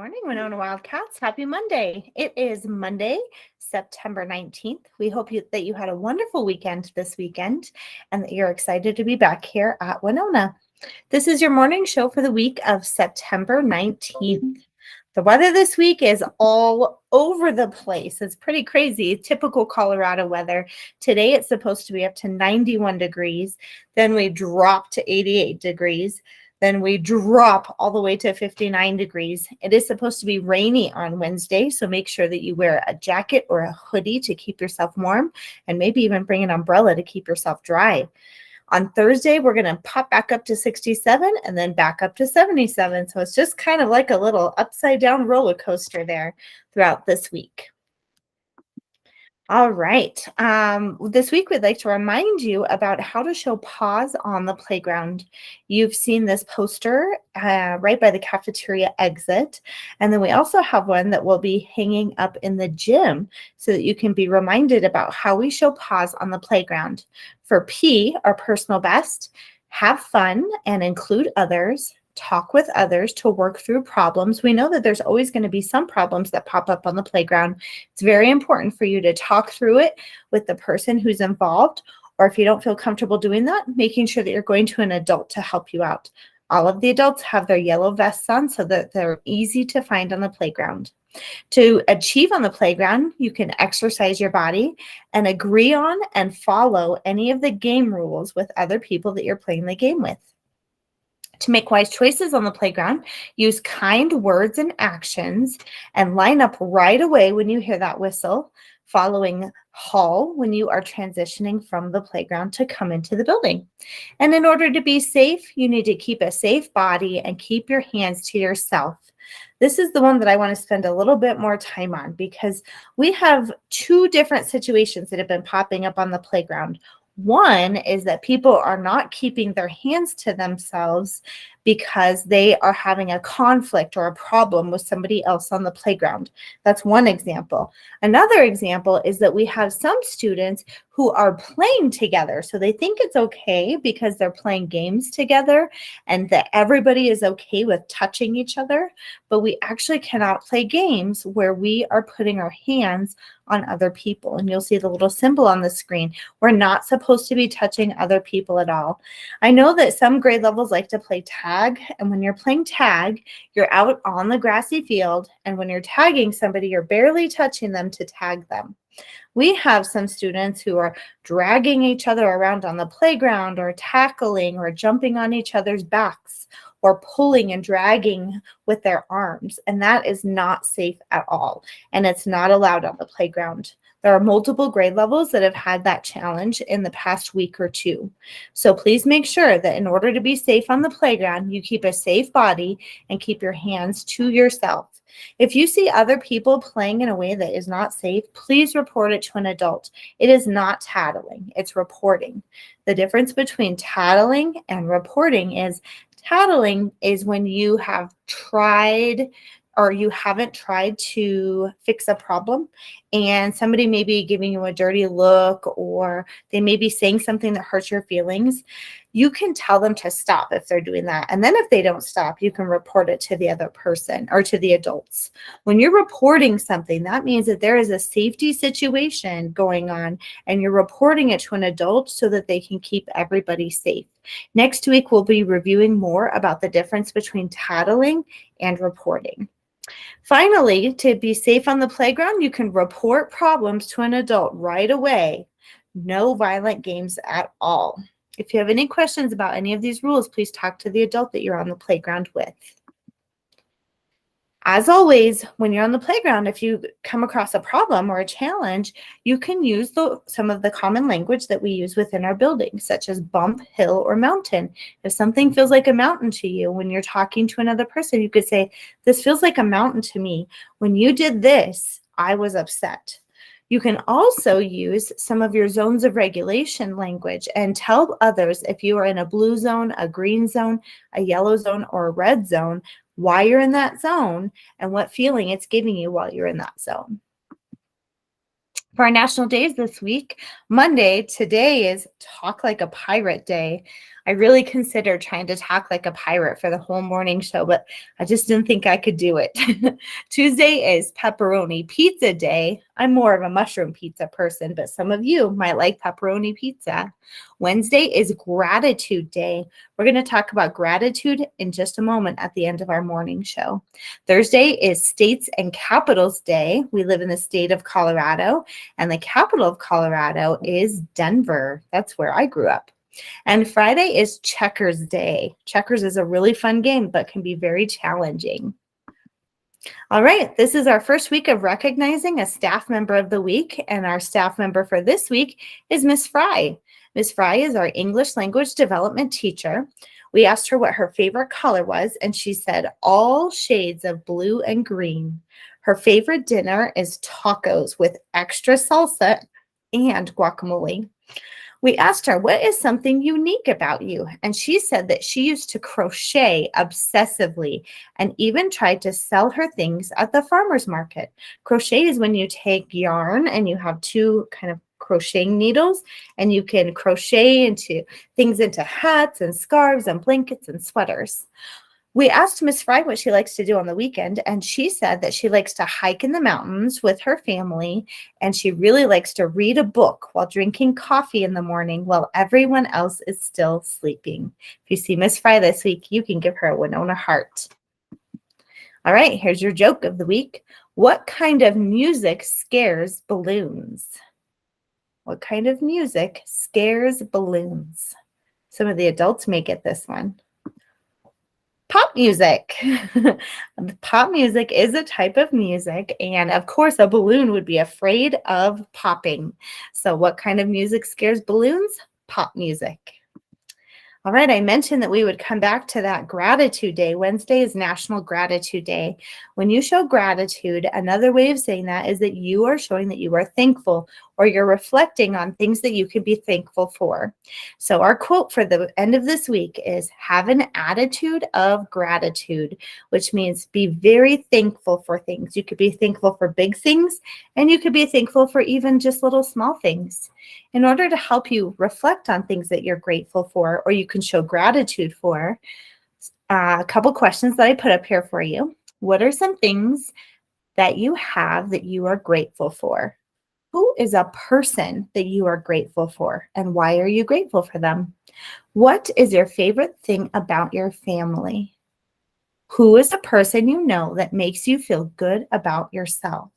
morning, Winona Wildcats. Happy Monday. It is Monday, September 19th. We hope that you had a wonderful weekend this weekend and that you're excited to be back here at Winona. This is your morning show for the week of September 19th. The weather this week is all over the place. It's pretty crazy. Typical Colorado weather. Today it's supposed to be up to 91 degrees. Then we drop to 88 degrees. Then we drop all the way to 59 degrees. It is supposed to be rainy on Wednesday, so make sure that you wear a jacket or a hoodie to keep yourself warm, and maybe even bring an umbrella to keep yourself dry. On Thursday, we're going to pop back up to 67 and then back up to 77. So it's just kind of like a little upside down roller coaster there throughout this week. All right. This week, we'd like to remind you about how to show pause on the playground. You've seen this poster right by the cafeteria exit. And then we also have one that will be hanging up in the gym so that you can be reminded about how we show pause on the playground. For P, our personal best, have fun and include others. Talk with others to work through problems. We know that there's always going to be some problems that pop up on the playground. It's very important for you to talk through it with the person who's involved, or if you don't feel comfortable doing that, making sure that you're going to an adult to help you out. All of the adults have their yellow vests on so that they're easy to find on the playground. To achieve on the playground, you can exercise your body and agree on and follow any of the game rules with other people that you're playing the game with. To make wise choices on the playground, use kind words and actions and line up right away when you hear that whistle, following hall when you are transitioning from the playground to come into the building. And in order to be safe, you need to keep a safe body and keep your hands to yourself. This is the one that I want to spend a little bit more time on because we have two different situations that have been popping up on the playground. One is that people are not keeping their hands to themselves because they are having a conflict or a problem with somebody else on the playground. That's one example. Another example is that we have some students who are playing together. So they think it's okay because they're playing games together and that everybody is okay with touching each other. But we actually cannot play games where we are putting our hands on other people. And you'll see the little symbol on the screen. We're not supposed to be touching other people at all. I know that some grade levels like to play tag. And when you're playing tag, you're out on the grassy field. And when you're tagging somebody, you're barely touching them to tag them. We have some students who are dragging each other around on the playground or tackling or jumping on each other's backs or pulling and dragging with their arms. And that is not safe at all. And it's not allowed on the playground. There are multiple grade levels that have had that challenge in the past week or two. So please make sure that in order to be safe on the playground, you keep a safe body and keep your hands to yourself. If you see other people playing in a way that is not safe, please report it to an adult. It is not tattling, it's reporting. The difference between tattling and reporting is tattling is when you have tried or you haven't tried to fix a problem and somebody may be giving you a dirty look or they may be saying something that hurts your feelings. You can tell them to stop if they're doing that. And then if they don't stop, you can report it to the other person or to the adults. When you're reporting something, that means that there is a safety situation going on and you're reporting it to an adult so that they can keep everybody safe. Next week, we'll be reviewing more about the difference between tattling and reporting. Finally, to be safe on the playground, you can report problems to an adult right away. No violent games at all. If you have any questions about any of these rules, please talk to the adult that you're on the playground with. As always, when you're on the playground, if you come across a problem or a challenge, you can use some of the common language that we use within our building, such as bump, hill, or mountain. If something feels like a mountain to you when you're talking to another person, you could say, "This feels like a mountain to me. When you did this, I was upset." You can also use some of your zones of regulation language and tell others if you are in a blue zone, a green zone, a yellow zone, or a red zone, why you're in that zone and what feeling it's giving you while you're in that zone. For our national days this week, Monday, today is Talk Like a Pirate Day. I really considered trying to talk like a pirate for the whole morning show, but I just didn't think I could do it. Tuesday is pepperoni pizza day. I'm more of a mushroom pizza person, but some of you might like pepperoni pizza. Wednesday is gratitude day. We're going to talk about gratitude in just a moment at the end of our morning show. Thursday is states and capitals day. We live in the state of Colorado, and the capital of Colorado is Denver. That's where I grew up. And Friday is checkers day. Checkers is a really fun game, but can be very challenging. All right, this is our first week of recognizing a staff member of the week, and our staff member for this week is Miss Fry. Miss Fry is our English language development teacher. We asked her what her favorite color was, and she said all shades of blue and green. Her favorite dinner is tacos with extra salsa and guacamole. We asked her, what is something unique about you? And she said that she used to crochet obsessively and even tried to sell her things at the farmer's market. Crochet is when you take yarn and you have two kind of crocheting needles, and you can crochet into things into hats and scarves and blankets and sweaters. We asked Miss Fry what she likes to do on the weekend, and she said that she likes to hike in the mountains with her family, and she really likes to read a book while drinking coffee in the morning while everyone else is still sleeping. If you see Miss Fry this week, you can give her a Winona heart. All right, here's your joke of the week. What kind of music scares balloons? What kind of music scares balloons? Some of the adults may get this one. Pop music. Pop music is a type of music, and of course a balloon would be afraid of popping. So what kind of music scares balloons? Pop music. All right, I mentioned that we would come back to that gratitude day. Wednesday is National Gratitude Day. When you show gratitude, another way of saying that is that you are showing that you are thankful, or you're reflecting on things that you could be thankful for. So our quote for the end of this week is, have an attitude of gratitude, which means be very thankful for things. You could be thankful for big things, and you could be thankful for even just little small things. In order to help you reflect on things that you're grateful for, or you can show gratitude for, a couple questions that I put up here for you. What are some things that you have that you are grateful for? Who is a person that you are grateful for, and why are you grateful for them? What is your favorite thing about your family? Who is a person you know that makes you feel good about yourself?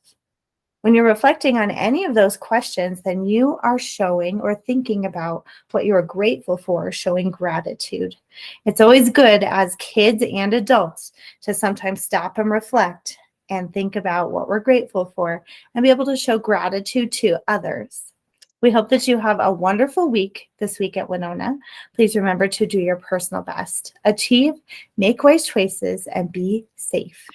When you're reflecting on any of those questions, then you are showing or thinking about what you're grateful for, showing gratitude. It's always good as kids and adults to sometimes stop and reflect and think about what we're grateful for and be able to show gratitude to others. We hope that you have a wonderful week this week at Winona. Please remember to do your personal best. Achieve, make wise choices, and be safe.